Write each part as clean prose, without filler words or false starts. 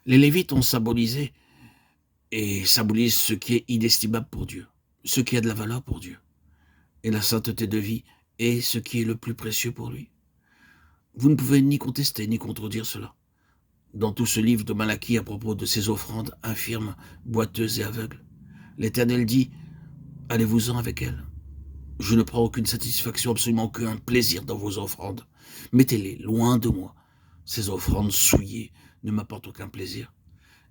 Les Lévites ont symbolisé et symbolisent ce qui est inestimable pour Dieu, ce qui a de la valeur pour Dieu, et la sainteté de vie est ce qui est le plus précieux pour lui. Vous ne pouvez ni contester ni contredire cela. Dans tout ce livre de Malachie à propos de ces offrandes infirmes, boiteuses et aveugles, l'Éternel dit « Allez-vous-en avec elles. Je ne prends aucune satisfaction, absolument aucun plaisir dans vos offrandes. Mettez-les loin de moi. Ces offrandes souillées ne m'apportent aucun plaisir.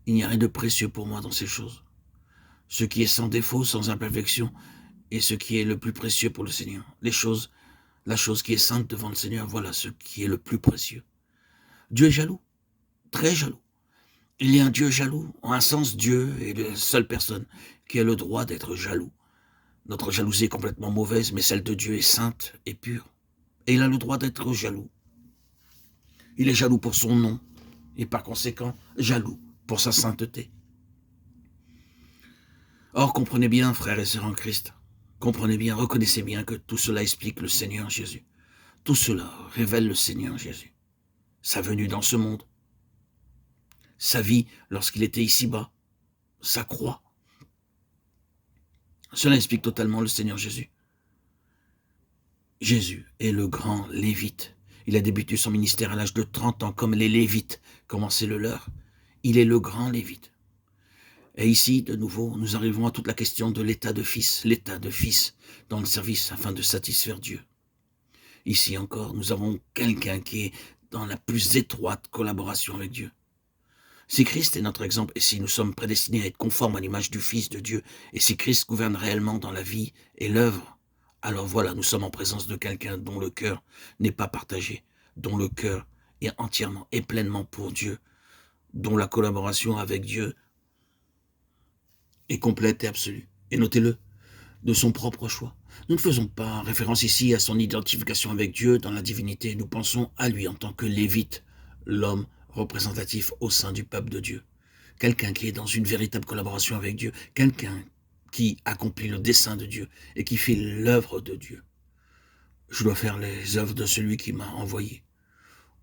Il n'y a rien de précieux pour moi dans ces choses. Ce qui est sans défaut, sans imperfection, est ce qui est le plus précieux pour le Seigneur. La chose qui est sainte devant le Seigneur, voilà ce qui est le plus précieux. Dieu est jaloux, très jaloux. Il y a un Dieu jaloux. En un sens, Dieu est la seule personne qui a le droit d'être jaloux. Notre jalousie est complètement mauvaise, mais celle de Dieu est sainte et pure. Et il a le droit d'être jaloux. Il est jaloux pour son nom, et par conséquent, jaloux pour sa sainteté. Or, comprenez bien, frères et sœurs en Christ, comprenez bien, reconnaissez bien que tout cela explique le Seigneur Jésus. Tout cela révèle le Seigneur Jésus. Sa venue dans ce monde, sa vie lorsqu'il était ici-bas, sa croix. Cela explique totalement le Seigneur Jésus. Jésus est le grand Lévite. Il a débuté son ministère à l'âge de 30 ans, comme les Lévites commençaient le leur. Il est le grand Lévite. Et ici, de nouveau, nous arrivons à toute la question de l'état de fils dans le service afin de satisfaire Dieu. Ici encore, nous avons quelqu'un qui est dans la plus étroite collaboration avec Dieu. Si Christ est notre exemple et si nous sommes prédestinés à être conformes à l'image du Fils de Dieu, et si Christ gouverne réellement dans la vie et l'œuvre, alors voilà, nous sommes en présence de quelqu'un dont le cœur n'est pas partagé, dont le cœur est entièrement et pleinement pour Dieu, dont la collaboration avec Dieu est complète et absolue. Et notez-le, de son propre choix. Nous ne faisons pas référence ici à son identification avec Dieu dans la divinité, nous pensons à lui en tant que Lévite, l'homme représentatif au sein du peuple de Dieu. Quelqu'un qui est dans une véritable collaboration avec Dieu, quelqu'un qui accomplit le dessein de Dieu et qui fait l'œuvre de Dieu. Je dois faire les œuvres de celui qui m'a envoyé,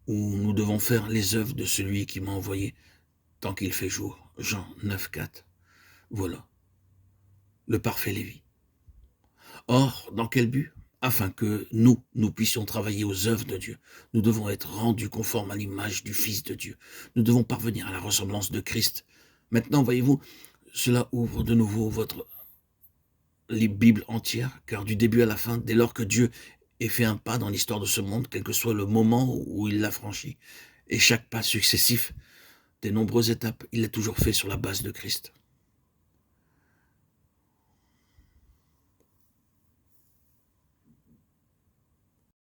ou nous devons faire les œuvres de celui qui m'a envoyé tant qu'il fait jour. Jean 9, 4. Voilà, le parfait Lévi. Or, dans quel but? Afin que nous puissions travailler aux œuvres de Dieu. Nous devons être rendus conformes à l'image du Fils de Dieu. Nous devons parvenir à la ressemblance de Christ. Maintenant, voyez-vous, cela ouvre de nouveau les Bibles entières, car du début à la fin, dès lors que Dieu ait fait un pas dans l'histoire de ce monde, quel que soit le moment où il l'a franchi, et chaque pas successif, des nombreuses étapes, il l'a toujours fait sur la base de Christ.